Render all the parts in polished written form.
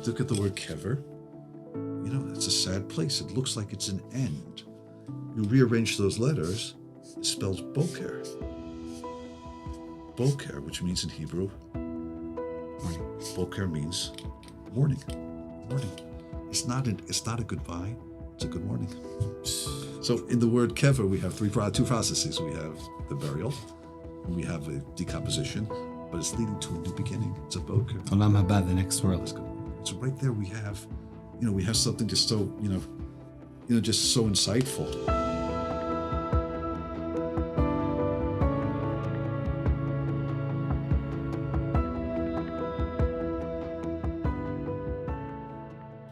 look at the word kever. It's a sad place. It looks like it's an end. You rearrange those letters, it spells boker. Boker, which means in Hebrew, morning. Boker means morning. Morning. It's not a goodbye, it's a good morning. So in the word kever, we have two processes. We have the burial, and we have a decomposition, but it's leading to a new beginning. It's a boker. Olam haba, the next world. So right there we have something just so, just so insightful.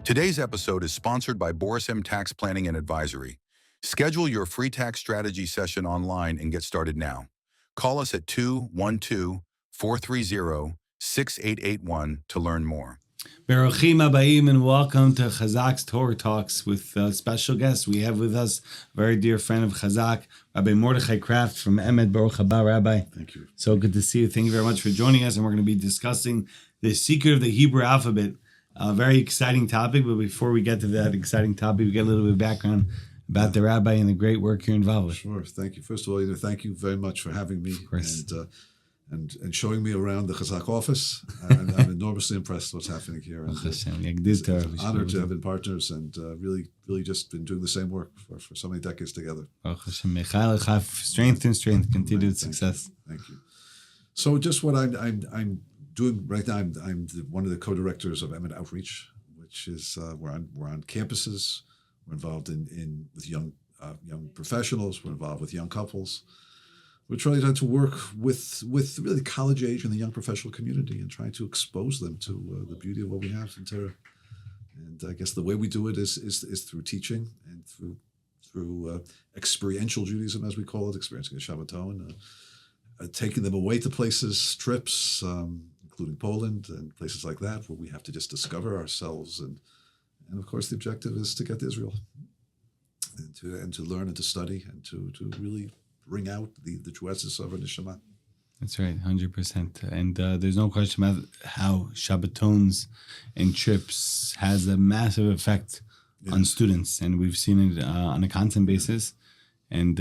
Today's episode is sponsored by Boris M Tax Planning and Advisory. Schedule your free tax strategy session online and get started now. Call us at 212-430-6881 to learn more. Baruchim Abayim, and welcome to Chazaq's Torah Talks with special guests. We have with us a very dear friend of Chazaq, Rabbi Mordechai Kraft from Emet. Baruch haba, Rabbi. Thank you. So good to see you. Thank you very much for joining us. And we're going to be discussing the secret of the Hebrew alphabet. A very exciting topic, but before we get to that exciting topic, we get a little bit of background about the Rabbi and the great work you're involved with. Sure. Thank you. First of all, thank you very much for having me. Of course. And showing me around the Chazaq office. I'm enormously impressed with what's happening here. And, it's an honor to have been partners and really just been doing the same work for so many decades together. Strength and strength, continued success. Thank you. So just what I'm doing right now, I'm one of the co-directors of Emet Outreach, which is we're on campuses. We're involved with young professionals. We're involved with young couples. We're trying to work with really college age and the young professional community and trying to expose them to the beauty of what we have in Torah. And I guess the way we do it is through teaching and through experiential Judaism, as we call it, experiencing a Shabbaton, taking them away to places, trips, including Poland and places like that, where we have to just discover ourselves. And of course, the objective is to get to Israel and to learn and to study and to really bring out the true essence of our neshama. That's right, 100%. And there's no question about how Shabbatons and trips has a massive effect on students. And we've seen it on a constant basis. And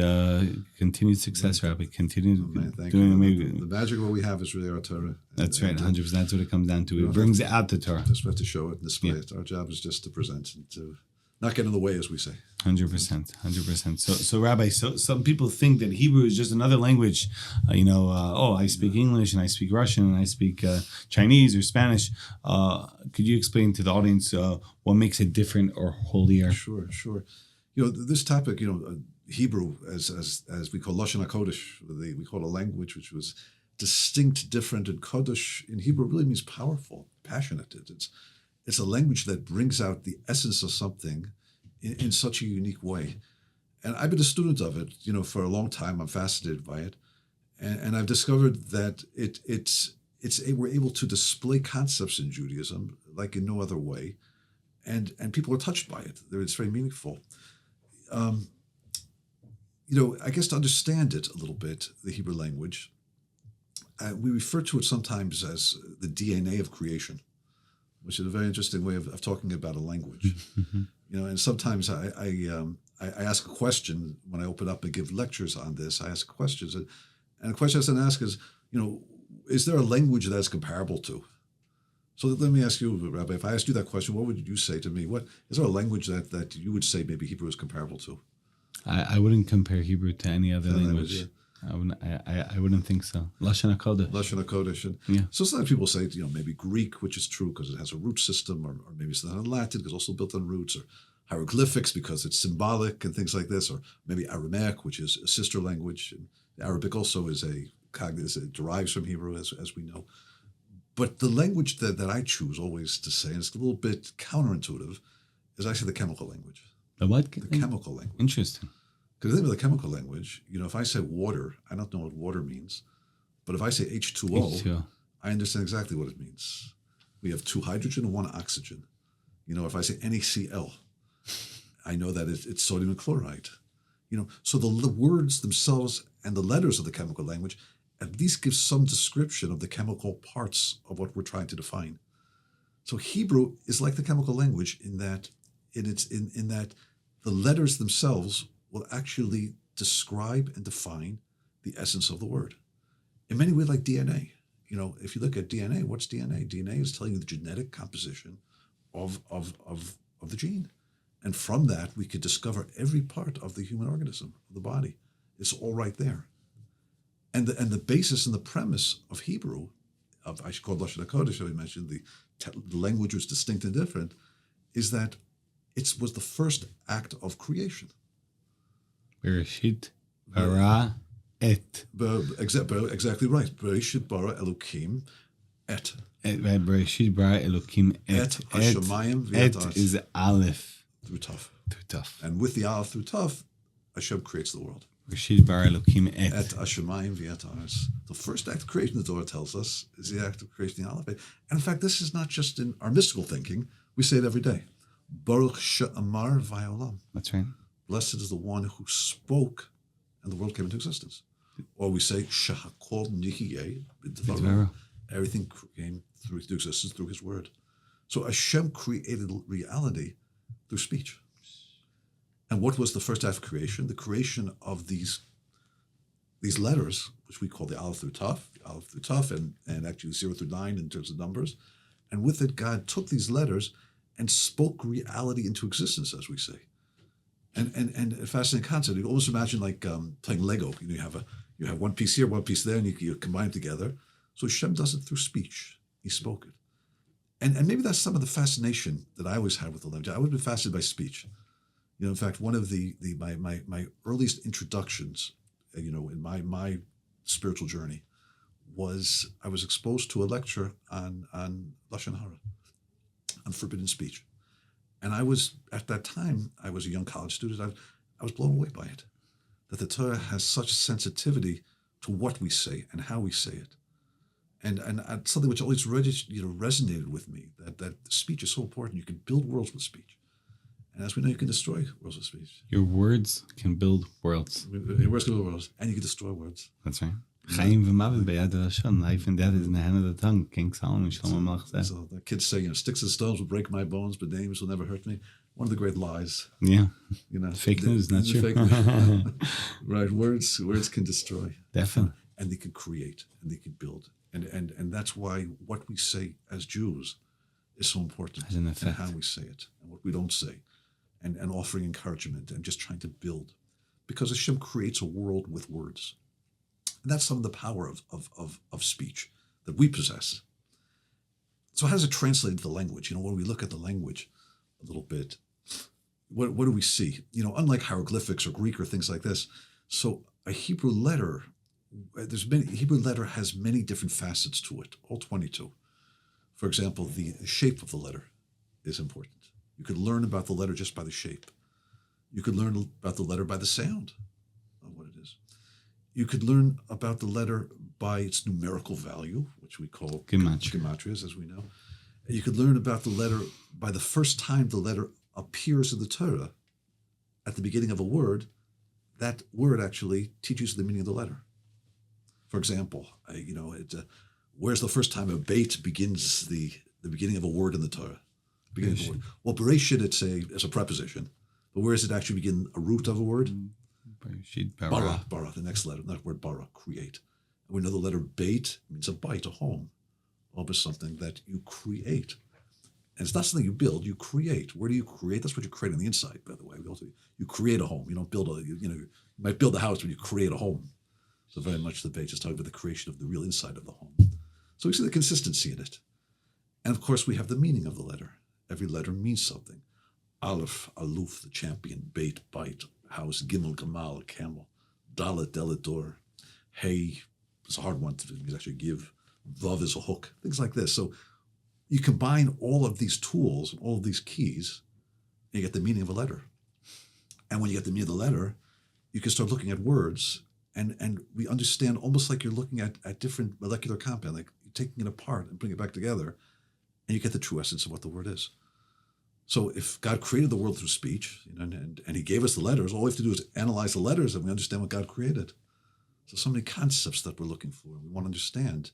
continued success, Rabbi. Continue doing amazing. The magic of what we have is really our Torah. That's right, 100%. That's what it comes down to. It brings out the Torah. Just have to show it and display it. Our job is just to present and to not get in the way, as we say. 100%. So Rabbi, so some people think that Hebrew is just another language. I speak English and I speak Russian and I speak Chinese or Spanish. Could you explain to the audience what makes it different or holier? Sure. This topic, Hebrew, as we call Lashon HaKodesh, we call it a language which was distinct, different, and Kodesh in Hebrew really means powerful, passionate. It's a language that brings out the essence of something in such a unique way. And I've been a student of it, for a long time. I'm fascinated by it. And I've discovered that we're able to display concepts in Judaism like in no other way. And people are touched by it. It's very meaningful. I guess to understand it a little bit, the Hebrew language, we refer to it sometimes as the DNA of creation, which is a very interesting way of talking about a language. Mm-hmm. And sometimes I ask a question when I open up and give lectures on this. I ask questions, and the question I then ask is, is there a language that's comparable to? So let me ask you, Rabbi, if I asked you that question, what would you say to me? What is there a language that you would say maybe Hebrew is comparable to? I wouldn't compare Hebrew to any other language. I wouldn't think so. Lashon HaKodesh. Lashon HaKodesh. So sometimes people say, maybe Greek, which is true because it has a root system, or maybe it's not Latin because it's also built on roots, or hieroglyphics because it's symbolic and things like this, or maybe Aramaic, which is a sister language. And Arabic also is it derives from Hebrew, as we know. But the language that I choose always to say, and it's a little bit counterintuitive, is actually the chemical language. The what? The chemical language. Interesting. Because the thing with the chemical language, if I say water, I don't know what water means. But if I say H2O, I understand exactly what it means. We have 2 hydrogen and 1 oxygen. If I say NaCl, I know that it's sodium and chloride. So the words themselves and the letters of the chemical language at least give some description of the chemical parts of what we're trying to define. So Hebrew is like the chemical language in that in that the letters themselves will actually describe and define the essence of the word. In many ways, like DNA. If you look at DNA, what's DNA? DNA is telling you the genetic composition of the gene. And from that, we could discover every part of the human organism, of the body. It's all right there. And the basis and the premise of Hebrew, I should call it Lashon HaKodesh, we mentioned the language was distinct and different, is that it was the first act of creation. Bereshit bara et. Exactly right. Bereshit bara Elokim et. Bereshit bara Elokim et. Hashemayim Et v'yat is Aleph. through Tav. Through Tav. And with the Aleph through Tav, Hashem creates the world. Bereshit bara Elokim et. Et Hashemayim v'yat haaretz. The first act of creation, the Torah tells us, is the act of creating the Aleph. And in fact, this is not just in our mystical thinking. We say it every day. Baruch she'amar v'hayolam. That's right. Blessed is the one who spoke and the world came into existence. Or we say, Shahakol Nihiyeh, everything came through existence through his word. So Hashem created reality through speech. And what was the first act of creation? The creation of these letters, which we call the Aleph through Tav, and actually 0 through 9 in terms of numbers. And with it, God took these letters and spoke reality into existence, as we say. And a fascinating concept. You can almost imagine like playing Lego. You have one piece here, one piece there, and you combine it together. So Hashem does it through speech. He spoke it. And maybe that's some of the fascination that I always had with the language. I would have been fascinated by speech. In fact, one of my earliest introductions, in my spiritual journey, was I was exposed to a lecture on Lashon Hara, on forbidden speech. And at that time, I was a young college student. I was blown away by it, that the Torah has such sensitivity to what we say and how we say it. And something which always resonated with me, that speech is so important. You can build worlds with speech. And as we know, you can destroy worlds with speech. Your words can build worlds. Your words can build worlds, and you can destroy words. That's right. Chaim v'mavet b'yad Hashem. Life and death is in the hand of the tongue. King Solomon, Shlomo Melech said. So the kids say, sticks and stones will break my bones, but names will never hurt me. One of the great lies. Yeah. Fake news, not true. Fake news. Right. Words can destroy. Definitely. And they can create, and they can build. And that's why what we say as Jews is so important. Has an effect. And how we say it, and what we don't say. And offering encouragement, and just trying to build. Because Hashem creates a world with words. And that's some of the power of speech that we possess. So how does it translate into the language? When we look at the language a little bit, what do we see? Unlike hieroglyphics or Greek or things like this, so a Hebrew letter, Hebrew letter has many different facets to it, all 22. For example, the shape of the letter is important. You could learn about the letter just by the shape. You could learn about the letter by the sound of what it is. You could learn about the letter by its numerical value, which we call gematrias, as we know. You could learn about the letter by the first time the letter appears in the Torah at the beginning of a word. That word actually teaches the meaning of the letter. For example, where's the first time a beit begins the beginning of a word in the Torah? Beginning of a word. Well, Bereshit, it's a preposition. But where does it actually begin a root of a word? Bara, the next letter, that word bara, create. And we know the letter beit means a bite, a home. Almost something that you create. And it's not something you build, you create. Where do you create? That's what you create on the inside, by the way. You create a home. You don't build you might build a house, but you create a home. So very much the beit is talking about the creation of the real inside of the home. So we see the consistency in it. And of course, we have the meaning of the letter. Every letter means something. Aleph, aluf, the champion. Beit, bite, house. Gimel, gamal, camel. Dalet, deletor. Hey, it's a hard one to actually give. Vav is a hook. Things like this. So you combine all of these tools, all of these keys, and you get the meaning of a letter. And when you get the meaning of the letter, you can start looking at words, and we understand almost like you're looking at different molecular compounds, like you're taking it apart and bringing it back together, and you get the true essence of what the word is. So if God created the world through speech, and he gave us the letters, all we have to do is analyze the letters and we understand what God created. So many concepts that we're looking for, we want to understand.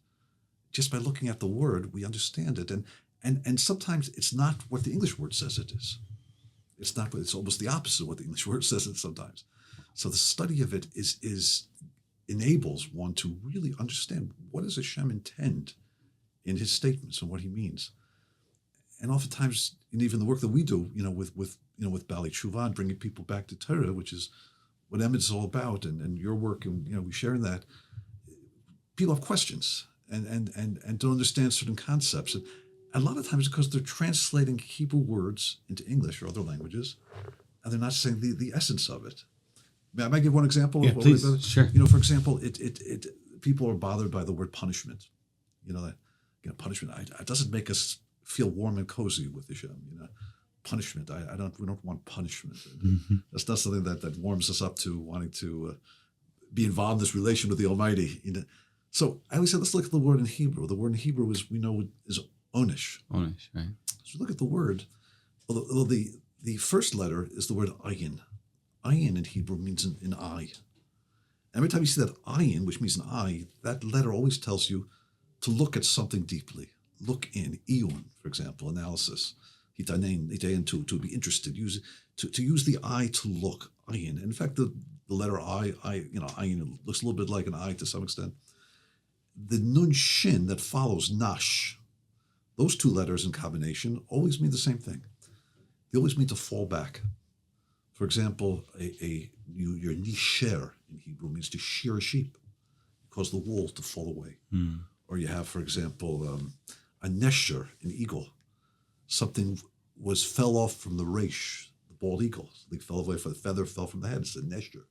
Just by looking at the word, we understand it. And And sometimes it's not what the English word says it is. It's not. It's almost the opposite of what the English word says it sometimes. So the study of it is enables one to really understand what does Hashem intend in His statements and what He means. And oftentimes, and even the work that we do, with Bali Tshuva and bringing people back to Torah, which is what Emmett is all about, and your work, and we share in that. People have questions and don't understand certain concepts. And a lot of times because they're translating Hebrew words into English or other languages, and they're not saying the essence of it. May I give one example? Yeah, of what please. we- Sure. For example, it people are bothered by the word punishment. Punishment. It doesn't make us feel warm and cozy with Hashem. Punishment. We don't want punishment. That's not something that warms us up to wanting to be involved in this relation with the Almighty. So I always say, let's look at the word in Hebrew. The word in Hebrew is onish. Onish, right? So look at the word. Although the first letter is the word ayin. Ayin in Hebrew means an eye. Every time you see that ayin, which means an eye, that letter always tells you to look at something deeply. Look in. Iyun, for example, analysis. Hitanein, to be interested. Use the eye to look. Ayin. And in fact, the letter I, ayin looks a little bit like an eye to some extent. The nun shin that follows nash, those two letters in combination always mean the same thing. They always mean to fall back. For example, your nisher in Hebrew means to shear a sheep, cause the wool to fall away. Or you have, for example, a nesher, an eagle. Something fell off from the reish, the bald eagle. Something fell away from the feather, fell from the head. It's a nesher.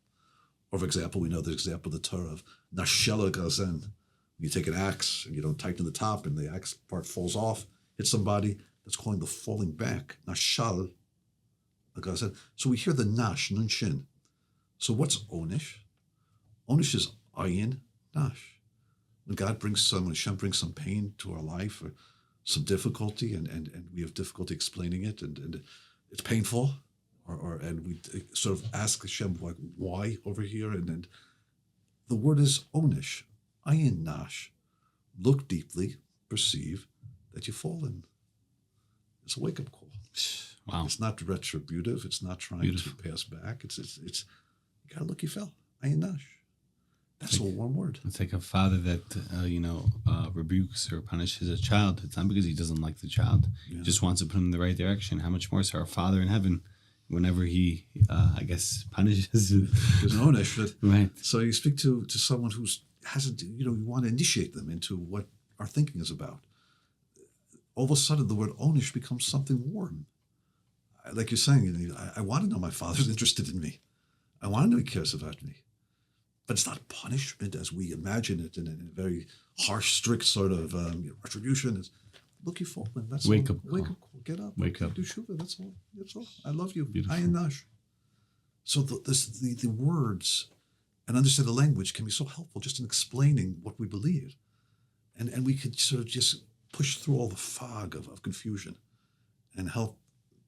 Or, for example, we know the example of the Torah of nashela gazen. You take an axe and you don't tighten the top and the axe part falls off, hits somebody. That's calling the falling back. Nashal. Like I said. So we hear the nash, nun shin. So what's onish? Onish is ayin, nash. When Hashem brings some pain to our life or some difficulty and we have difficulty explaining it and it's painful and we sort of ask Hashem why over here and the word is onish. Ayin nash, look deeply, perceive that you've fallen. It's a wake-up call. Wow. It's not retributive. It's not trying Beautiful. to pass back. It's you gotta look, you fell. Ayin nash. That's all one word. It's like a father that rebukes or punishes a child. It's not because he doesn't like the child. Yeah. He just wants to put him in the right direction. How much more so our Father in heaven, whenever he, punishes. There's no onish. Right. So you speak to someone who's hasn't, you want to initiate them into what our thinking is about. All of a sudden, the word onish becomes something warm. Like you're saying, I want to know my Father's interested in me. I want to know He cares about me. But it's not punishment as we imagine it in a very harsh, strict sort of retribution. It's, look, you've fallen. That's Wake all. up Wake call. up. Get up. Wake up. Do tshuva. That's all. That's all. I love you. Beautiful. Ayin nash. So the words and understand the language can be so helpful just in explaining what we believe. And we could sort of just push through all the fog of confusion and help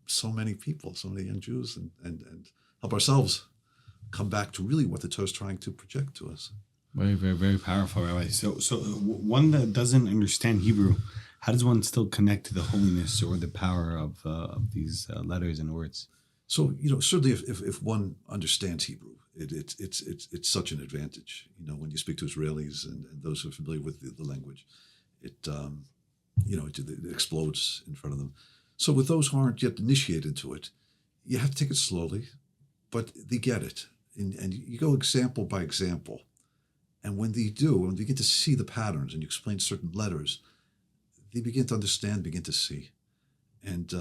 so many people, so many young Jews, and help ourselves come back to really what the Torah is trying to project to us. Very, very, very powerful, Rabbi. So one that doesn't understand Hebrew, how does one still connect to the holiness or the power of these letters and words? So certainly if one understands Hebrew, it's such an advantage. When you speak to Israelis and those who are familiar with the language, it explodes in front of them. So with those who aren't yet initiated into it, you have to take it slowly, but they get it. And you go example by example. And when they do, and begin to see the patterns and you explain certain letters, they begin to understand, begin to see. And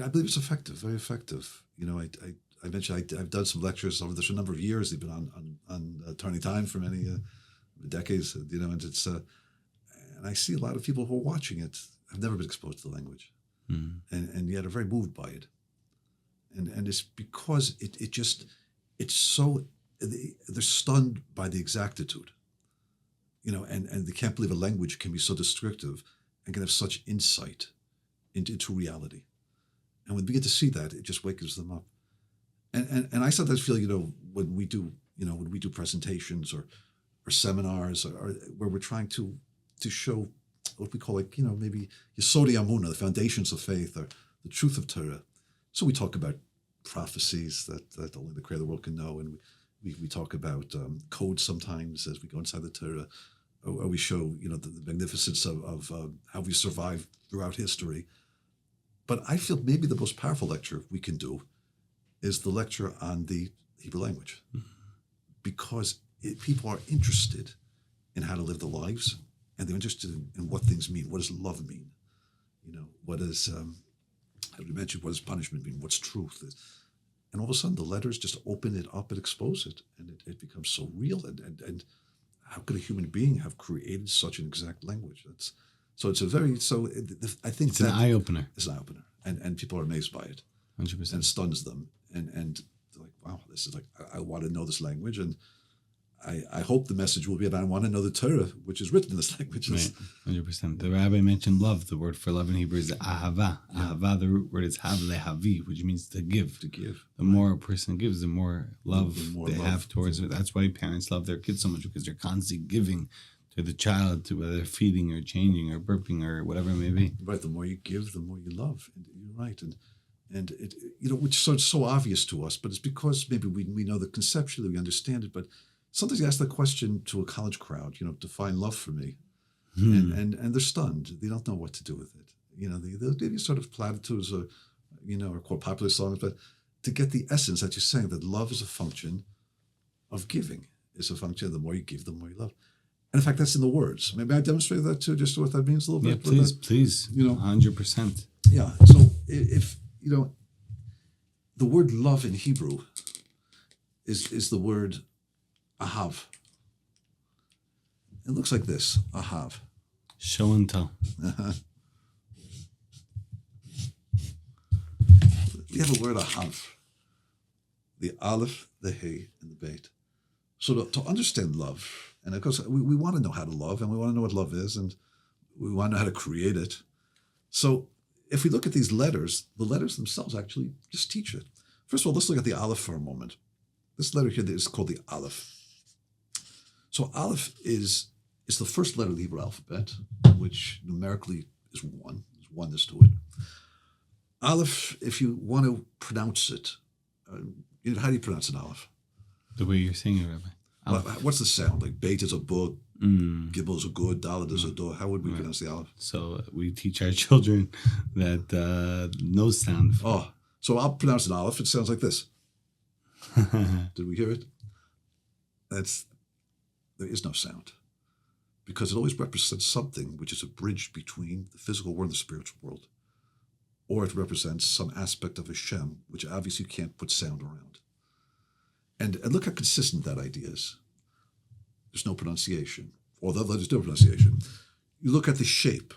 I believe it's effective, very effective. I mentioned I've done some lectures over a number of years. They've been on Turning Time for many decades, and it's and I see a lot of people who are watching it have never been exposed to the language, and yet are very moved by it. And it's because it's so, they're stunned by the exactitude, and they can't believe a language can be so descriptive and can have such insight into reality. And when we get to see that, it just wakens them up. And I sometimes feel, when we do presentations or seminars or where we're trying to show what we call maybe Yesodi Amuna, the foundations of faith, or the truth of Torah. So we talk about prophecies that only the Creator of the world can know, and we talk about codes sometimes as we go inside the Torah, or we show the magnificence of how we survived throughout history. But I feel maybe the most powerful lecture we can do is the lecture on the Hebrew language, because people are interested in how to live their lives, and they're interested in what things mean. What does love mean? What does, as we mentioned, what does punishment mean? What's truth? And all of a sudden, the letters just open it up and expose it, and it becomes so real. And how could a human being have created such an exact language? I think it's an eye opener. It's an eye opener, and people are amazed by it, 100%, and stuns them, and they're like, wow, this is like, I want to know this language, and I hope the message will be about I want to know the Torah, which is written in this language. Right, 100%. The rabbi mentioned love. The word for love in Hebrew is ahava. Yeah. Ahava, the root word is hav lehavi, which means to give. To give. The more a person gives, the more love they have towards it. it. That's why parents love their kids so much, because they're constantly giving to the child, to whether they're feeding or changing or burping or whatever it may be. Right. The more you give, the more you love. And you're right. And it, which is so obvious to us, but it's because maybe we know that conceptually we understand it, but sometimes you ask the question to a college crowd, define love for me. And they're stunned. They don't know what to do with it. They'll give you sort of platitudes or quote popular songs, but to get the essence that you're saying, that love is a function of giving. It's a function of the more you give, the more you love. And in fact, that's in the words. Maybe I demonstrate that too, just what that means a little bit. Yeah, please. 100%. Yeah. So if the word love in Hebrew is the word ahav. It looks like this, ahav. Show and tell. We have a word ahav. The aleph, the hey, and the beit. So to understand love, and of course we want to know how to love, and we want to know what love is, and we want to know how to create it. So if we look at these letters, the letters themselves actually just teach it. First of all, let's look at the aleph for a moment. This letter here is called the aleph. So aleph is the first letter of the Hebrew alphabet, which numerically is 1. There's oneness to it. Aleph, if you want to pronounce it, how do you pronounce an aleph? The way you're saying it, Rabbi. What's the sound? Like beit is a bug, gimel is a good, dalet is a do. How would we pronounce the aleph? So we teach our children that no sound. So I'll pronounce an aleph. It sounds like this. Did we hear it? There is no sound, because it always represents something which is a bridge between the physical world and the spiritual world, or it represents some aspect of Hashem, which obviously you can't put sound around. And look how consistent that idea is. There's no pronunciation, although there's no pronunciation. You look at the shape.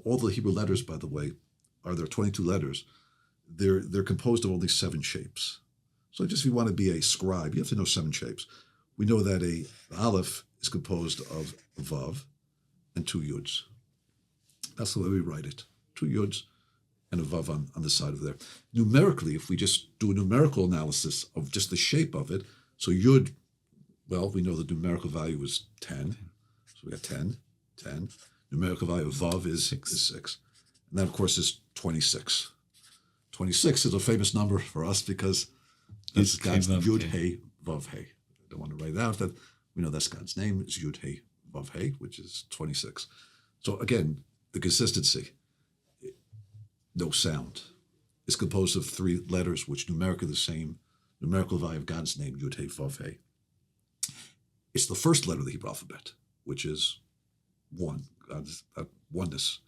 All the Hebrew letters, by the way, there are 22 letters. They're composed of only 7 shapes. So just if you want to be a scribe, you have to know 7 shapes. We know that a aleph is composed of a vav and 2 yuds. That's the way we write it. 2 yuds and a vav on the side of there. Numerically, if we just do a numerical analysis of just the shape of it, so yud, well, we know the numerical value is 10. So we got 10. Numerical value of vav is 6. And that, of course, is 26. 26 is a famous number for us because it's God's Yud Hey Vav Hey. I don't want to write out that we know that's God's name. It's Yud Hey Vav Hey, which is 26. So again, the consistency, no sound. It's composed of 3 letters, which numerically the same numerical value of God's name, Yud Hey Vav Hey. It's the first letter of the Hebrew alphabet, which is 1, God's oneness.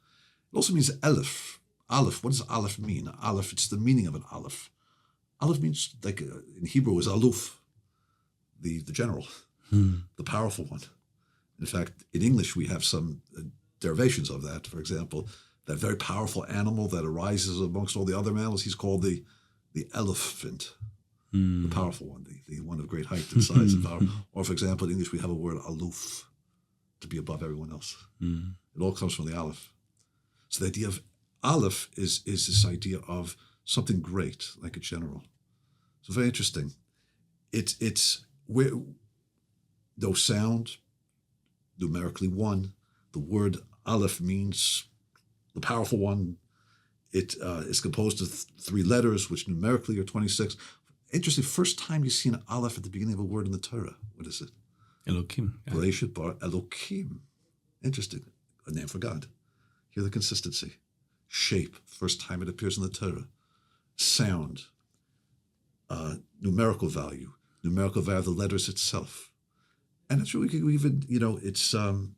It also means Aleph. Aleph, what does Aleph mean? Aleph, it's the meaning of an Aleph. Aleph means, like in Hebrew, is Aluf, the general, the powerful one. In fact, in English, we have some derivations of that. For example, that very powerful animal that arises amongst all the other mammals, he's called the elephant, the powerful one, the one of great height and size and power. Or, for example, in English, we have a word aloof, to be above everyone else. It all comes from the Aleph. So the idea of Aleph is this idea of something great, like a general. So very interesting. It's where no sound, numerically 1. The word Aleph means the powerful one. It is composed of three letters, which numerically are 26. Interesting, first time you see an Aleph at the beginning of a word in the Torah. What is it? Elokim. Bereshit bar Elokim. Interesting. A name for God. Hear the consistency. Shape, first time it appears in the Torah. Sound, numerical value of the letters itself. And it's really, even, it's, you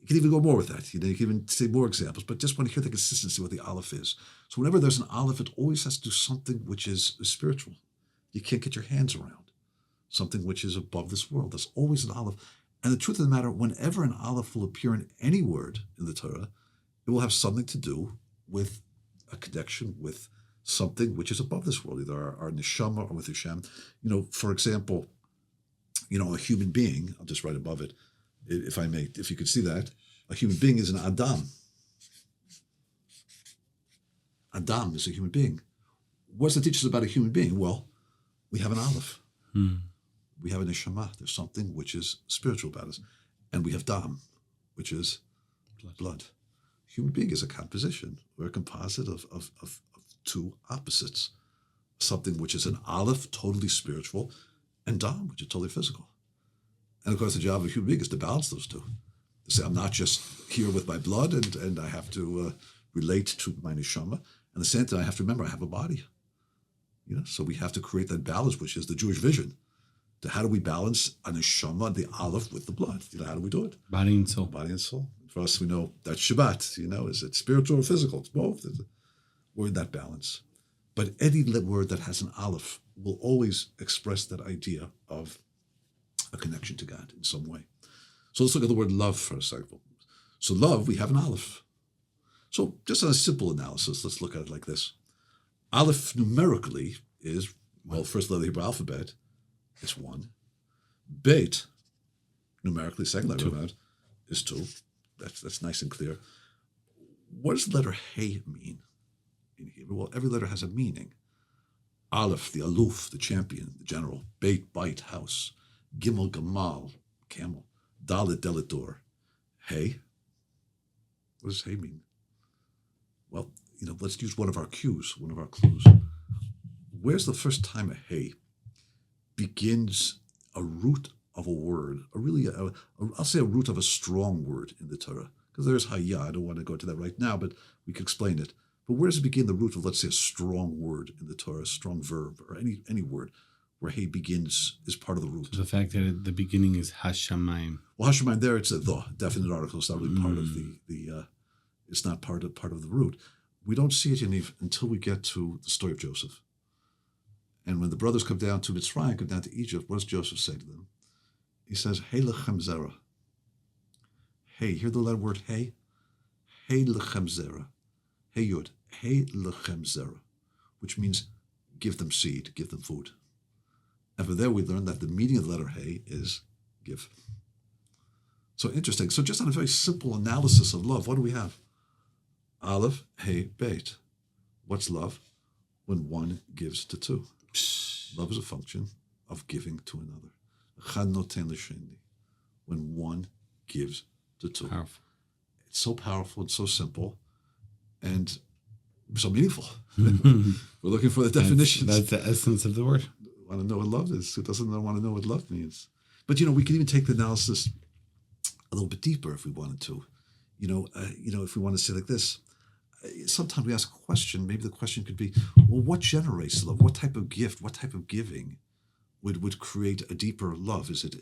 can even go more with that. You can even say more examples, but just want to hear the consistency of what the Aleph is. So whenever there's an Aleph, it always has to do something which is spiritual. You can't get your hands around. Something which is above this world. There's always an Aleph. And the truth of the matter, whenever an Aleph will appear in any word in the Torah, it will have something to do with a connection with something which is above this world, either our neshama or with Hashem. For example, a human being, I'll just write above it, if I may, if you could see that, a human being is an Adam. Adam is a human being. What's the teach us about a human being? Well, we have an Aleph. We have a neshama. There's something which is spiritual about us. And we have dam, which is blood. Human being is a composition. We're a composite of two opposites. Something which is an Aleph, totally spiritual, and dam, which is totally physical. And of course, the job of a human being is to balance those two. To say, I'm not just here with my blood, and I have to relate to my neshama. And at the same time, I have to remember I have a body. So we have to create that balance, which is the Jewish vision. To how do we balance a neshama, the Aleph, with the blood? How do we do it? Body and soul. Body and soul. For us, we know that's Shabbat. Is it spiritual or physical? It's both. We're in that balance. But any word that has an Aleph will always express that idea of a connection to God in some way. So let's look at the word love for a second. So love, we have an Aleph. So just on a simple analysis, let's look at it like this. Aleph numerically is, first letter of the Hebrew alphabet, it's 1. Beit, numerically, second letter of the alphabet, is 2. That's nice and clear. What does the letter Hey mean in Hebrew? Well, every letter has a meaning. Aleph, the aluf, the champion, the general. Beit, bite, house. Gimel, gamal, camel. Dalet, deletor. Hey. What does Hey mean? Well, let's use one of our clues. Where's the first time a Hey begins a root of a word, I'll say a root of a strong word in the Torah? Because there's Hayah. I don't want to go into that right now, but we can explain it. But where does it begin the root of, let's say, a strong word in the Torah, a strong verb, or any word where Hey begins is part of the root? The fact that at the beginning is Hashamayim. Well, Hashamayim there, it's a the definite article. It's not really part of the it's not part of the root. We don't see it until we get to the story of Joseph. And when the brothers come down to Mitzrayim, come down to Egypt, what does Joseph say to them? He says, Hey lechem zera. Hey, hear the letter word hey? Hey lechem zera. Hey yud. Hey lechem zera. Which means give them seed, give them food. And from there we learn that the meaning of the letter hey is give. So interesting. So just on a very simple analysis of love, what do we have? Aleph, hey, beit. What's love? When one gives to two. Love is a function of giving to another. Echad noten l'sheni. When one gives to two. Powerful. It's so powerful and so simple and so meaningful. We're looking for the definitions. That's the essence of the word. Want to know what love is. Who doesn't want to know what love means? But, we can even take the analysis a little bit deeper if we wanted to. If we want to say like this, sometimes we ask a question. Maybe the question could be, well, what generates love? What type of gift? What type of giving would create a deeper love? Is it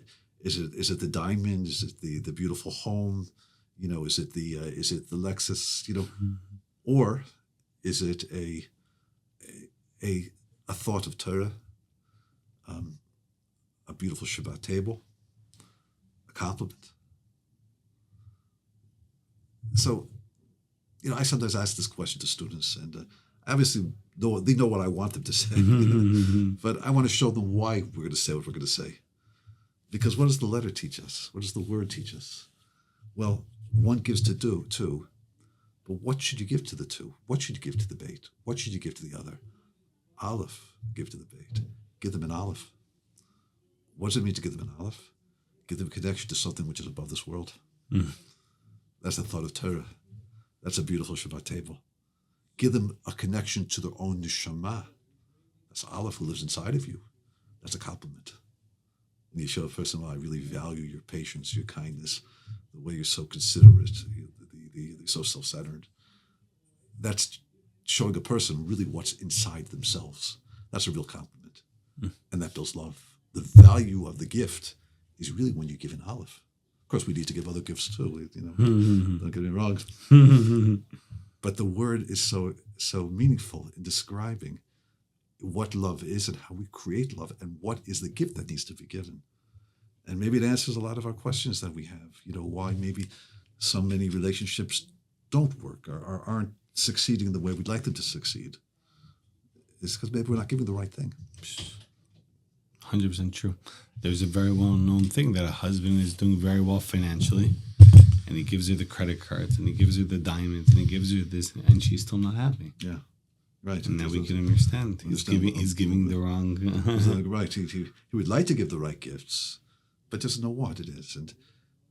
the diamond? Is it the beautiful home? Is it the Lexus? Or is it a thought of Torah, a beautiful Shabbat table, a compliment? So, I sometimes ask this question to students, and obviously they know what I want them to say, but I want to show them why we're going to say what we're going to say. Because what does the letter teach us? What does the word teach us? Well, one gives to two, but what should you give to the two? What should you give to the beit? What should you give to the other? Aleph, give to the beit. Give them an aleph. What does it mean to give them an aleph? Give them a connection to something which is above this world. That's the thought of Torah. That's a beautiful Shabbat table. Give them a connection to their own neshama. That's Aleph who lives inside of you. That's a compliment. And you show a person, well, I really value your patience, your kindness, the way you're so considerate, you're so self-centered. That's showing a person really what's inside themselves. That's a real compliment. And that builds love. The value of the gift is really when you give an Aleph. Of course, we need to give other gifts too, don't get me wrong. But the word is so meaningful in describing what love is and how we create love and what is the gift that needs to be given. And maybe it answers a lot of our questions that we have. Why maybe so many relationships don't work or aren't succeeding the way we'd like them to succeed. It's because maybe we're not giving the right thing. 100% true. There's a very well-known thing that a husband is doing very well financially, and he gives her the credit cards, and he gives her the diamonds, and he gives her this, and she's still not happy. Yeah, right. And now we can understand. He's giving the wrong. Right. He would like to give the right gifts, but doesn't know what it is.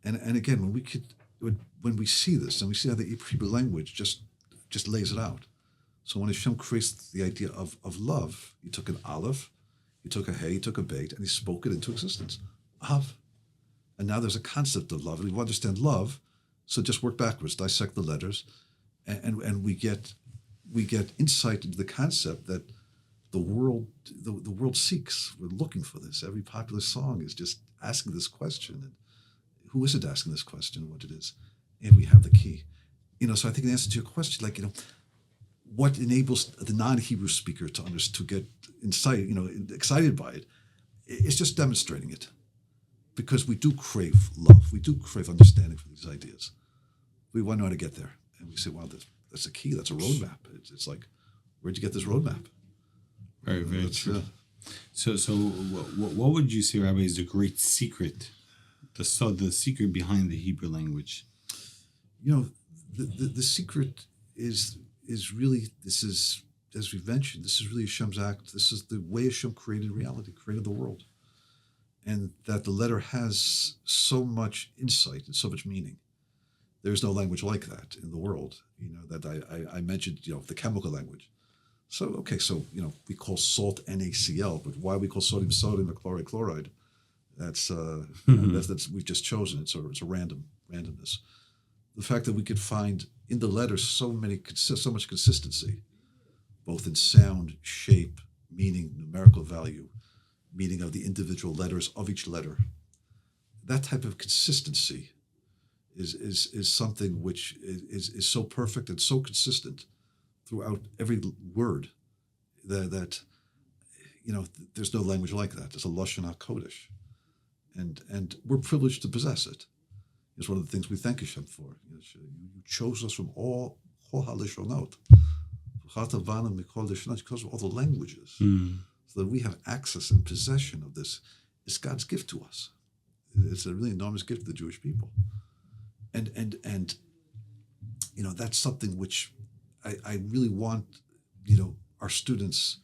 And again, when we see this, and we see how the Hebrew language just lays it out. So when Hashem creates the idea of love, he took an aleph, he took a hey, he took a beit, and he spoke it into existence. Av. And now there's a concept of love. And we understand love, so just work backwards, dissect the letters, and we get insight into the concept that the world seeks. We're looking for this. Every popular song is just asking this question. And who isn't asking this question, what it is? And we have the key. So I think the answer to your question, what enables the non-Hebrew speaker to get excited by it, it's just demonstrating it. Because we do crave love. We do crave understanding for these ideas. We want to know how to get there. And we say, wow, that's a key. That's a roadmap. It's like, where'd you get this roadmap? Very, very true. So what would you say, Rabbi, is the great secret, the secret behind the Hebrew language? The secret is really, this is, as we've mentioned, this is really Hashem's act. This is the way Hashem created reality, created the world. And that the letter has so much insight and so much meaning. There's no language like that in the world, that I mentioned, the chemical language. So we call salt NaCl, but why we call sodium and chloride? That's we've just chosen it, so it's a randomness. The fact that we could find in the letters so much consistency, both in sound, shape, meaning, numerical value, meaning of the individual letters of each letter. That type of consistency is something which is so perfect and so consistent throughout every word that there's no language like that. There's a Lashon HaKodesh. And we're privileged to possess it. It's one of the things we thank Hashem for. You chose us from all halishonot. Because of all the languages. So that we have access and possession of this. It's God's gift to us. It's a really enormous gift to the Jewish people. And that's something which I really want, our students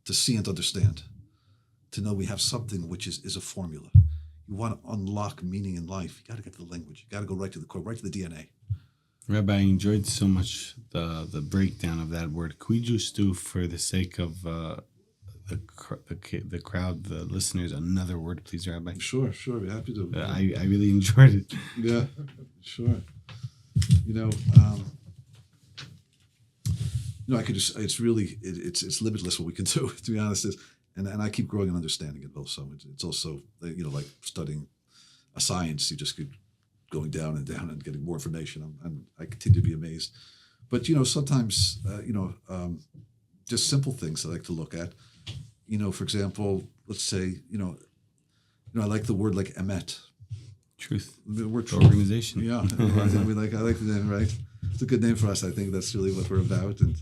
to see and understand, to know we have something which is a formula. You want to unlock meaning in life, you got to get to the language. You got to go right to the core, right to the DNA. Rabbi, I enjoyed so much the breakdown of that word. Could we just do, for the sake of the crowd, the listeners, another word, please, Rabbi? Sure, we're happy to. I really enjoyed it. Yeah, sure. I could just, it's really, it's limitless what we can do, to be honest. And I keep growing and understanding it also. It's also, like studying a science, you just keep going down and down and getting more information. And I continue to be amazed. But, sometimes, just simple things I like to look at. For example, let's say, I like the word like emet. Truth. The word truth. Organization. Yeah. I like the name, right? It's a good name for us. I think that's really what we're about. And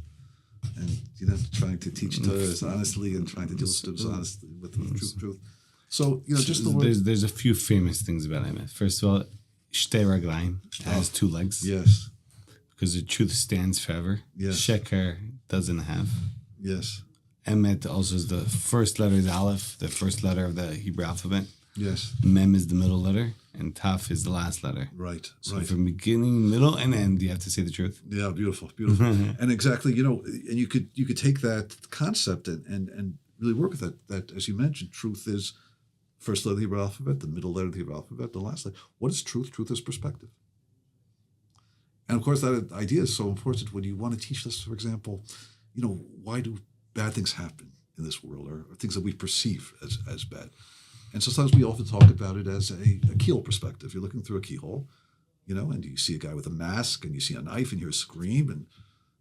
trying to teach Torah honestly and trying to deal with students honestly with truth. So, just the word. There's a few famous things about emet. First of all, shtei raglayim has two legs. Yes. Because the truth stands forever. Yes. Sheker doesn't have. Yes. Emet also is the first letter is Aleph, the first letter of the Hebrew alphabet. Yes. Mem is the middle letter, and Taf is the last letter. Right. So right. from beginning, middle, and end, you have to say the truth. Yeah, beautiful, beautiful. And exactly, and you could take that concept and really work with that. That, as you mentioned, truth is first letter of the Hebrew alphabet, the middle letter of the Hebrew alphabet, the last letter. What is truth? Truth is perspective. And of course, that idea is so important when you want to teach this. For example, why do bad things happen in this world, or things that we perceive as bad? And sometimes we often talk about it as a keyhole perspective. You're looking through a keyhole, and you see a guy with a mask, and you see a knife, and you hear a scream, and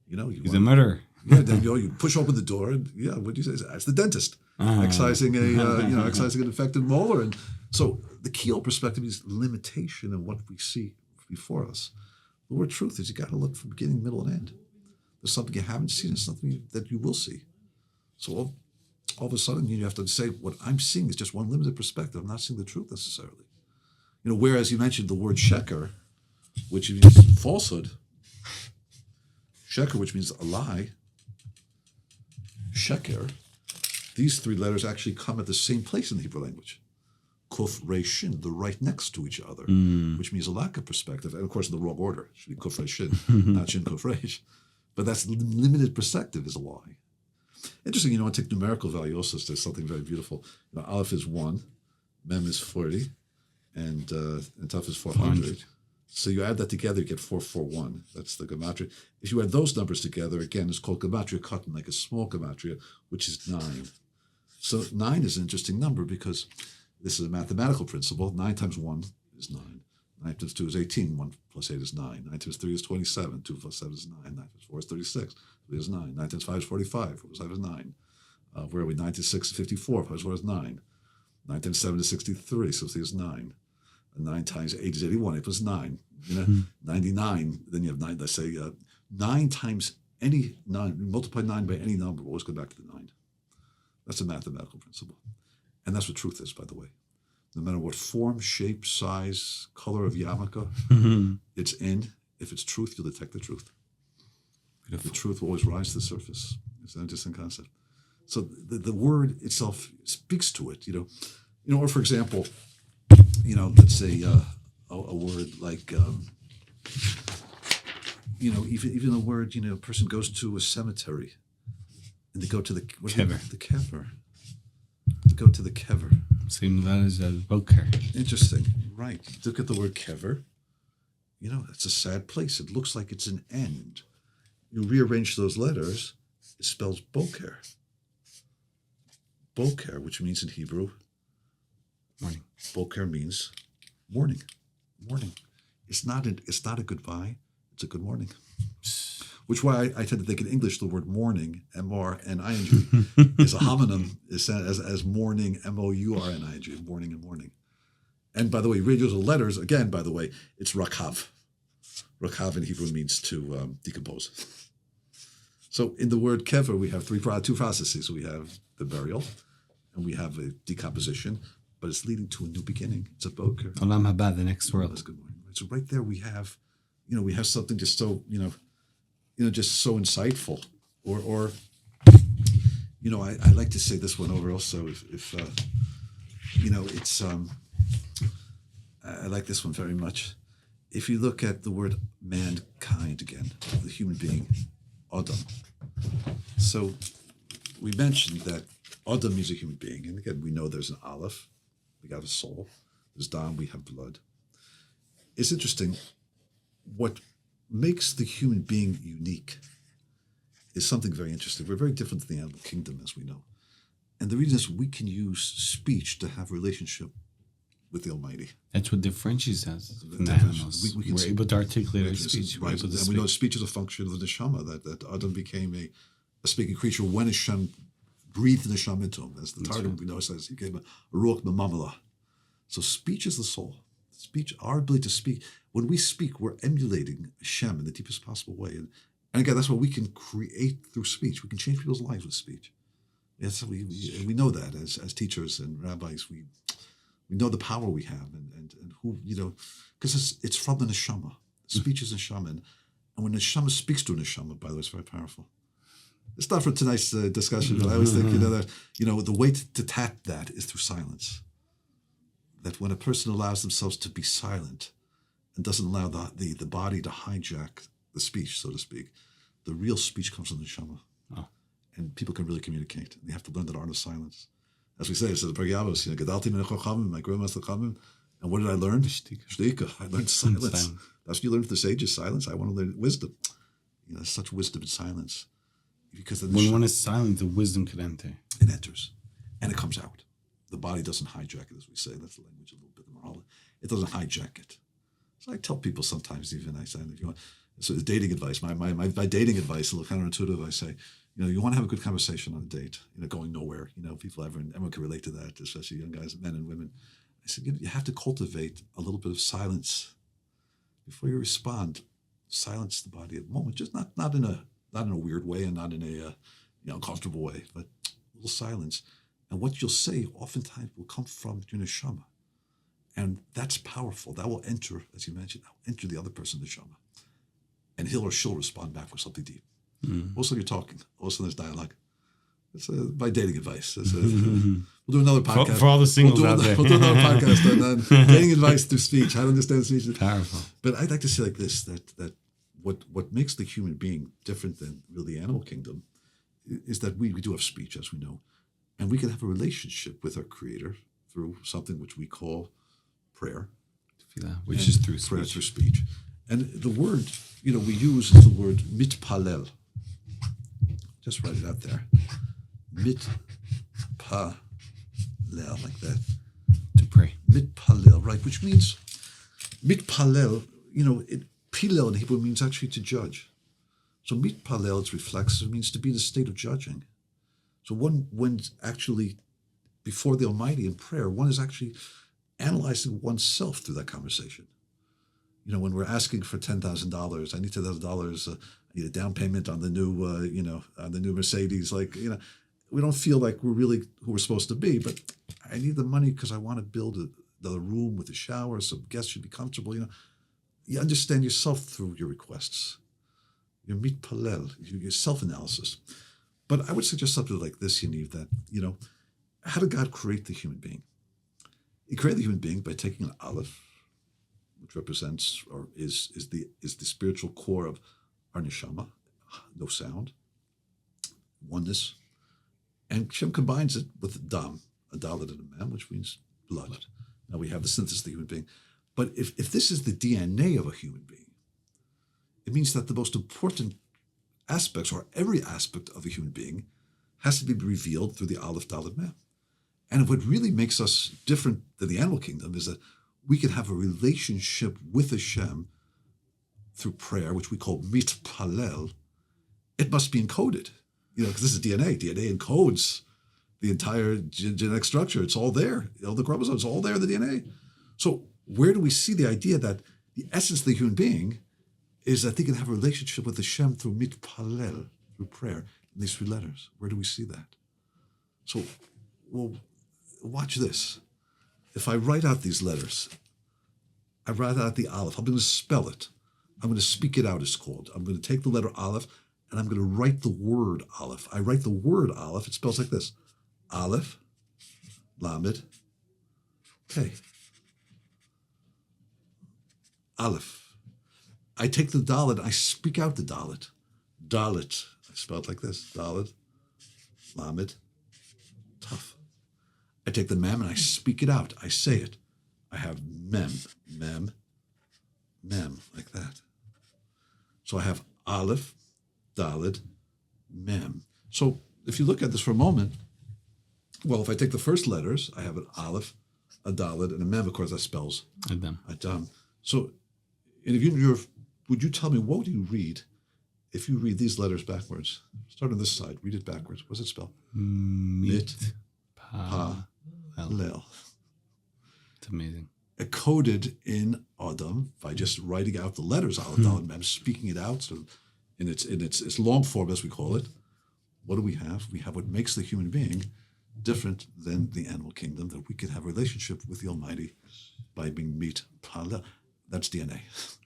He's a murderer. Yeah, then you push open the door, and what do you say? That's the dentist excising excising an infected molar. And so the keyhole perspective is limitation of what we see before us. The word truth is you got to look from beginning, middle, and end. There's something you haven't seen, and something that you will see. So all of a sudden, you have to say, what I'm seeing is just one limited perspective. I'm not seeing the truth necessarily. Whereas you mentioned the word sheker, which means falsehood. Sheker, which means a lie. Sheker, these three letters actually come at the same place in the Hebrew language. Kuf, Resh, Shin, they're right next to each other, which means a lack of perspective. And of course, in the wrong order. It should be Kuf, Resh, Shin, not Shin, Kuf, Resh. But that's limited perspective is a lie. Interesting, I take numerical value also. There's something very beautiful. Aleph is 1, Mem is 40, and Taf is 400. So you add that together, you get 441. That's the gematria. If you add those numbers together, again, it's called gematria katan, like a small gematria, which is 9. So 9 is an interesting number because this is a mathematical principle. 9 times 1 is 9. 9 times 2 is 18. 1 plus 8 is 9. 9 times 3 is 27. 2 plus 7 is 9. 9 times 4 is 36. 3 is 9. 9 times 5 is 45. 4 plus 5 is 9. Where are we? 9 times 6 is 54. 5 times 4 is 9. 9 times 7 is 63. So 3 is 9. 9 times 8 is 81. 8 plus 9. 99. Then you have 9. Let's say 9 times any 9. Multiply 9 by any number. We'll always go back to the 9. That's a mathematical principle. And that's what truth is, by the way. No matter what form, shape, size, color of yarmulke it's in, if it's truth, you'll detect the truth. Beautiful. The truth will always rise to the surface. It's an interesting concept. So the word itself speaks to it, or for example, let's say a word like, even the word, a person goes to a cemetery and they go to the kever. The kever. They go to the kever. Same letters as boker. Interesting. Right. Look at the word kever. It's a sad place. It looks like it's an end. You rearrange those letters, it spells boker. Boker, which means in Hebrew, morning. Boker means morning. Morning. It's not a goodbye. It's a good morning. Which why I tend to think in English the word morning, M-R-N-I-N-G, is a homonym, is as morning, M-O-U-R-N-I-N-G, morning and morning. And by the way, read those letters, again, by the way, it's rakav. Rakav in Hebrew means to decompose. So in the word kever, we have two processes. We have the burial, and we have a decomposition, but it's leading to a new beginning. It's a boker. Olam haba, the next world. That's good morning. So right there we have, something just so, just so insightful. Or I like to say this one over also. If it's I like this one very much. If you look at the word mankind again, the human being, Adam. So we mentioned that Adam is a human being, and again we know there's an Aleph, we got a soul. There's Dam, we have blood. It's interesting. What makes the human being unique is something very interesting. We're very different than the animal kingdom, as we know. And the reason is we can use speech to have a relationship with the Almighty. That's what differentiates us from the animals. We're able to articulate our speech. Right. And we know speech is a function of the neshama, that Adam became a speaking creature when Hashem breathed the neshama into him. As the Targum we know says, he gave a ruach memamala. So speech is the soul. Speech, our ability to speak. When we speak, we're emulating Hashem in the deepest possible way. And again, that's what we can create through speech. We can change people's lives with speech. Yes, we know that as teachers and rabbis, we know the power we have and who, because it's from the neshama. Speech is neshama. And when neshama speaks to a neshama, by the way, it's very powerful. It's not for tonight's discussion, but I always think, that, the way to tap that is through silence. that when a person allows themselves to be silent and doesn't allow the body to hijack the speech, so to speak, the real speech comes from the neshama. Oh. And people can really communicate. They have to learn that art of silence. As we say, it says the Pergyavos, Gedalti min chachamim, my grandma's chachamim. And what did I learn? Shtika. I learned silence. That's what you learn from the sages, silence. I want to learn wisdom. There's such wisdom in silence. Because when one is silent, the wisdom can enter. It enters. And it comes out. The body doesn't hijack it, as we say. That's the language a little bit more. It doesn't hijack it. So I tell people sometimes, even I say, if you want, so it's dating advice. My dating advice, a little counterintuitive, I say, you want to have a good conversation on a date, going nowhere. People everyone can relate to that, especially young guys, men and women. I said, you have to cultivate a little bit of silence before you respond. Silence the body at the moment, just not in a weird way and not in a uncomfortable way, but a little silence. And what you'll say oftentimes will come from your neshama. And that's powerful. That will enter, as you mentioned, enter the other person's neshama. And he'll or she'll respond back with something deep. All of a sudden you're talking. All of a sudden there's dialogue. It's my dating advice. We'll do another podcast. For all the singles out there. We'll do another podcast on dating advice through speech, how to understand speech. Powerful. But I'd like to say like this, that what makes the human being different than really the animal kingdom is that we do have speech, as we know. And we can have a relationship with our Creator through something which we call prayer. Which is through prayer speech. Through speech. And the word, we use is the word mitpalel. Just write it out there. Mitpalel, like that. To pray. Mitpalel, right, which means mitpalel, pilel in Hebrew means actually to judge. So mitpalel, it's reflexive, means to be in a state of judging. So one's actually before the Almighty in prayer, one is actually analyzing oneself through that conversation. When we're asking for $10,000, I need $10,000. I need a down payment on the new, on the new Mercedes. We don't feel like we're really who we're supposed to be, but I need the money because I want to build another room with a shower so guests should be comfortable. You understand yourself through your requests. Your mitpalel, your self-analysis. But I would suggest something like this, Yaniv, that, how did God create the human being? He created the human being by taking an aleph, which represents or is the spiritual core of our neshama, no sound, oneness, and Shem combines it with dam, a dalet and a mem, which means blood. Now we have the synthesis of the human being. But if this is the DNA of a human being, it means that the most important aspects, or every aspect of a human being, has to be revealed through the aleph, dalet, mem. And what really makes us different than the animal kingdom is that we can have a relationship with Hashem through prayer, which we call mitpalel. It must be encoded, because this is DNA. DNA encodes the entire genetic structure. It's all there. The chromosomes, all there in the DNA. So where do we see the idea that the essence of the human being is that they can have a relationship with Hashem through mitpalel, through prayer, in these three letters? Where do we see that? So, watch this. If I write out these letters, I write out the aleph. I'm going to spell it. I'm going to speak it out, it's called. I'm going to take the letter aleph, and I'm going to write the word aleph. I write the word aleph. It spells like this. Aleph, lamed, Pei. Aleph. I take the dalet, I speak out the dalet. Dalet. I spell it like this. Dalet, lamed, tough. I take the mem and I speak it out. I say it. I have mem, like that. So I have aleph, dalet, mem. So if you look at this for a moment, if I take the first letters, I have an aleph, a dalet, and a mem. Of course, that spells Adam. So, and if would you tell me, what would you read if you read these letters backwards? Start on this side. Read it backwards. What's it spell? Lel. It's amazing. Coded in Adam by just writing out the letters Aleph, Dalet, Mem, speaking it out. So in its long form, as we call it, what do we have? We have what makes the human being different than the animal kingdom, that we can have a relationship with the Almighty by being mitpalel. That's DNA.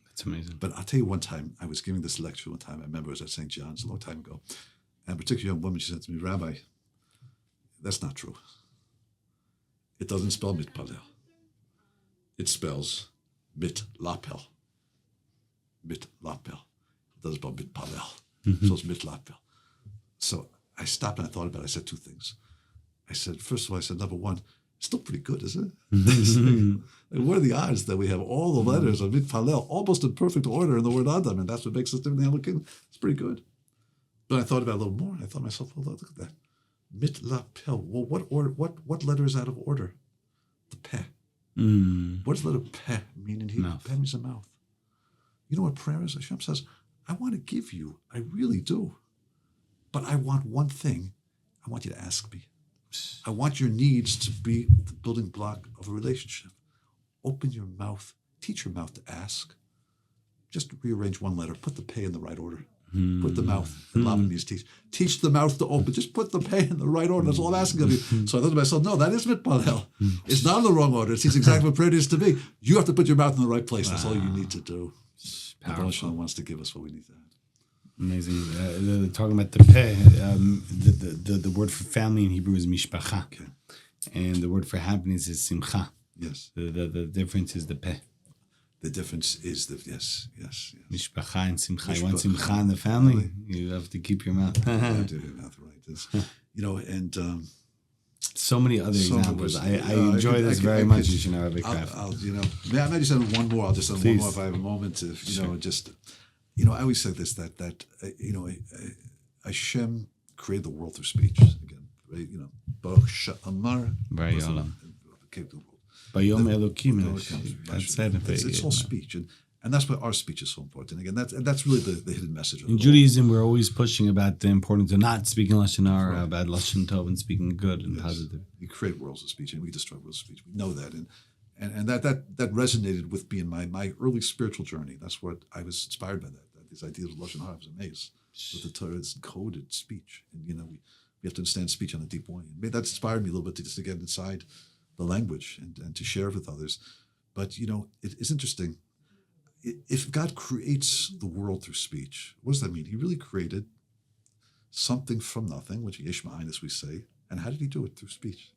That's amazing. But I'll tell you, one time, I was giving this lecture one time. I remember it was at St. John's a long time ago. And a particular young woman, she said to me, Rabbi, that's not true. It doesn't spell mitpalel. it spells mit lapel. Mit lapel. It does about mit palel. So it's mit lapel. So I stopped and I thought about it. I said two things. I said, first of all, number one, it's still pretty good, isn't it? Like, what are the odds that we have all the letters of mit palel almost in perfect order in the word Adam, and that's what makes us different than the Kingdom? It's pretty good. But I thought about it a little more, and I thought to myself, well, look at that. Mit lapel. Well, what letter is out of order? The peh. What does the letter peh mean in Hebrew? Peh means a mouth. You know what prayer is? Hashem says, I want to give you. I really do. But I want one thing. I want you to ask me. I want your needs to be the building block of a relationship. Open your mouth. Teach your mouth to ask. Just rearrange one letter. Put the peh in the right order. Put the mouth. And Lavan means teach. Teach the mouth to open. Just put the peh in the right order. That's all I'm asking of you. So I thought to myself, no, that is mitpalel. It's not in the wrong order. It's exactly what prayer is to be. You have to put your mouth in the right place. That's all you need to do. And Hashem wants to give us what we need to have. Amazing. Talking about the peh, the word for family in Hebrew is mishpacha. Okay. And the word for happiness is simcha. Yes. The difference is the peh. The difference is yes. Mishpacha and simcha. You want simcha in the family? You have to keep your mouth. You have to keep your mouth right. And so many other examples. I enjoy this very much, Rabbi Kraft. I might just have one more. I'll just have one more if I have a moment. I always say this, that Hashem created the world through speech. Again, right? Baruch Sha'amar. It's all speech, and that's why our speech is so important. Again, that's really the hidden message. In Judaism, we're always pushing about the importance of not speaking lashon hara, about lashon tov, and speaking good and positive. We create worlds of speech, and we destroy worlds of speech. We know that, and that resonated with me in my early spiritual journey. That's what I was inspired by. That these ideas of lashon hara. I was amazed with the Torah. It's coded speech, and we have to understand speech on a deep way. And that inspired me a little bit to get inside the language and to share it with others. But, it's interesting. If God creates the world through speech, what does that mean? He really created something from nothing, which yesh ma'ayin, as we say. And how did he do it? Through speech.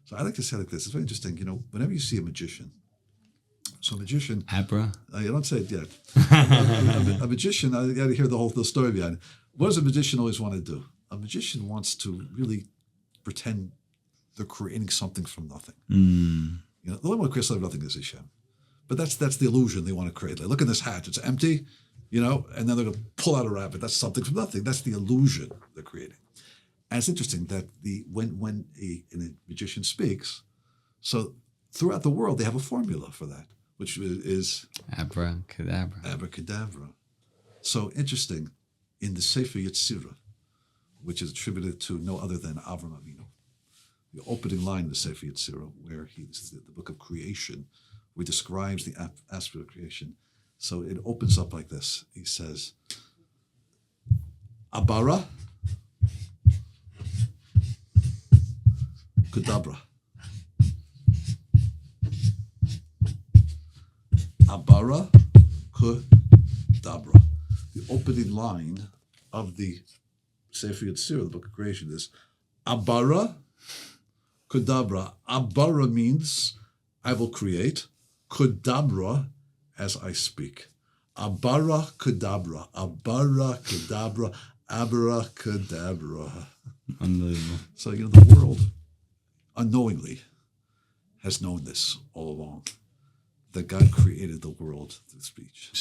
So I like to say it like this. It's very interesting. Whenever you see a magician, so a magician... Abra? You don't say it yet. a magician, I got to hear the story behind it. What does a magician always want to do? A magician wants to really pretend they're creating something from nothing. The only one who creates something from nothing is Hashem. But that's the illusion they want to create. Like, look at this hat; it's empty, and then they're going to pull out a rabbit. That's something from nothing. That's the illusion they're creating. And it's interesting that when a magician speaks, so throughout the world they have a formula for that, which is abracadabra. Abracadabra. So interesting, in the Sefer Yetzirah, which is attributed to no other than Avram Avinu. The opening line of the Sefer Yetzirah, where this is the book of creation, where he describes the aspect of creation. So it opens up like this. He says, Abara Kedabra. Abara Kedabra. The opening line of the Sefer Yetzirah, the book of creation, is Abara Kedabra. Abara means I will create. Kedabra, as I speak. Abara Kedabra. Abara Kedabra. Abracadabra. Unbelievable. So, the world unknowingly has known this all along, that God created the world through speech.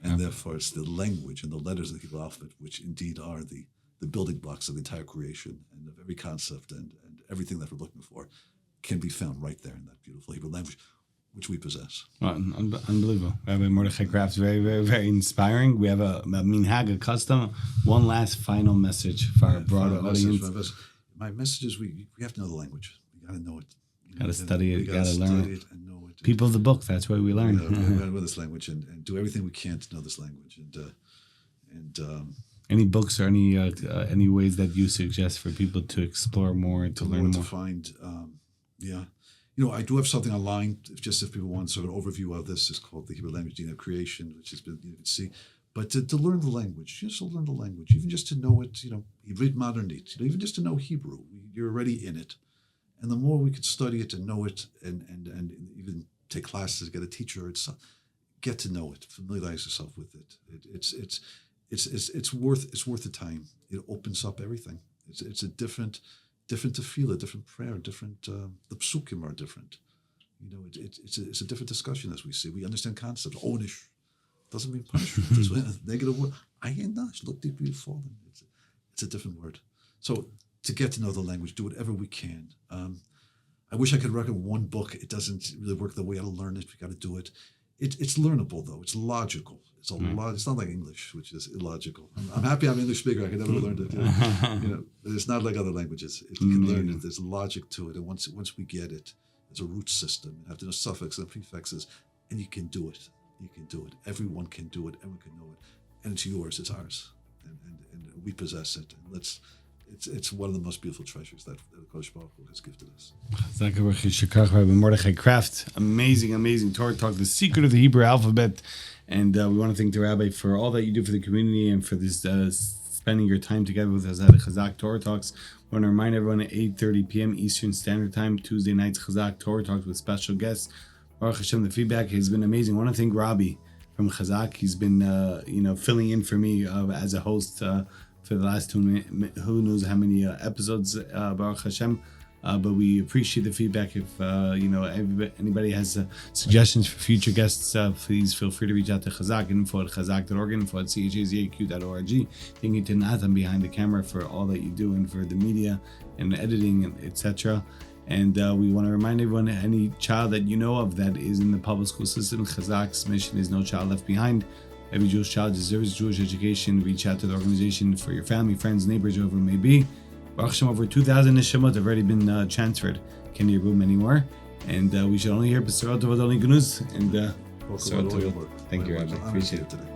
And therefore it's the language and the letters of the Hebrew alphabet which indeed are the building blocks of the entire creation and of every concept and everything that we're looking for can be found right there in that beautiful Hebrew language, which we possess. Well, unbelievable. Rabbi Mordechai Kraft, very, very, very inspiring. We have a minhag, a custom. One last final message for our broader audience. My message is we have to know the language. We got to know it. Got to study it. Got to learn it. And know it. People of the book. That's why we learn. We got to know this language and do everything we can to know this language. Any books or any ways that you suggest for people to explore more, to learn more? To find, I do have something online, just if people want sort of an overview of this. It's called the Hebrew Language Creation, which has been, you can see. But to learn the language, just to learn the language, even just to know it, Hibrit Modernit, even just to know Hebrew, you're already in it. And the more we could study it and know it and even take classes, get a teacher. It's get to know it, familiarize yourself with it. It's worth the time. It opens up everything. It's a different tefillah, a different prayer, different. The psukim are different. It's a different discussion as we see. We understand concepts. Onish doesn't mean punishment. It's a negative word. Ayinash, look deep, you've fallen. It's a different word. So to get to know the language, do whatever we can. I wish I could recommend one book. It doesn't really work the way I learn it. We got to do it. It's learnable though. It's logical. It's a lot. It's not like English, which is illogical. I'm happy I'm an English speaker. I could never learn it. It's not like other languages. You can learn it. There's logic to it, and once we get it, there's a root system. You have to know suffixes and prefixes, and you can do it. You can do it. Everyone can do it. Everyone can know it, and it's yours. It's ours, and we possess it. And it's one of the most beautiful treasures that Kodesh Baruch Hu has gifted us. Chazaq, Rabbi Mordechai Kraft. Amazing Torah talk, the secret of the Hebrew alphabet. And we want to thank the Rabbi for all that you do for the community and for this spending your time together with us at the Chazaq Torah Talks. I want to remind everyone at 8:30 p.m. Eastern Standard Time, Tuesday nights, Chazaq Torah Talks with special guests. Baruch Hashem, the feedback has been amazing. I want to thank Rabbi from Chazaq. He's been filling in for me as a host for the last who knows how many episodes, Baruch Hashem. But we appreciate the feedback. If anybody has suggestions for future guests, please feel free to reach out to Chazaq, info@chazaq.org, info@chazaq.org. Thank you to Nathan behind the camera for all that you do and for the media and editing, and etc. And we want to remind everyone, any child that you know of that is in the public school system, Chazaq's mission is No Child Left Behind. Every Jewish child deserves Jewish education. Reach out to the organization for your family, friends, neighbors, whoever it may be. Baruch Hashem, over 2,000 neshamot have already been transferred. Can't hear room anymore. And we should only hear B'sarot Tovot, only good news. And Thank you, Rabbi. Appreciate it. Today.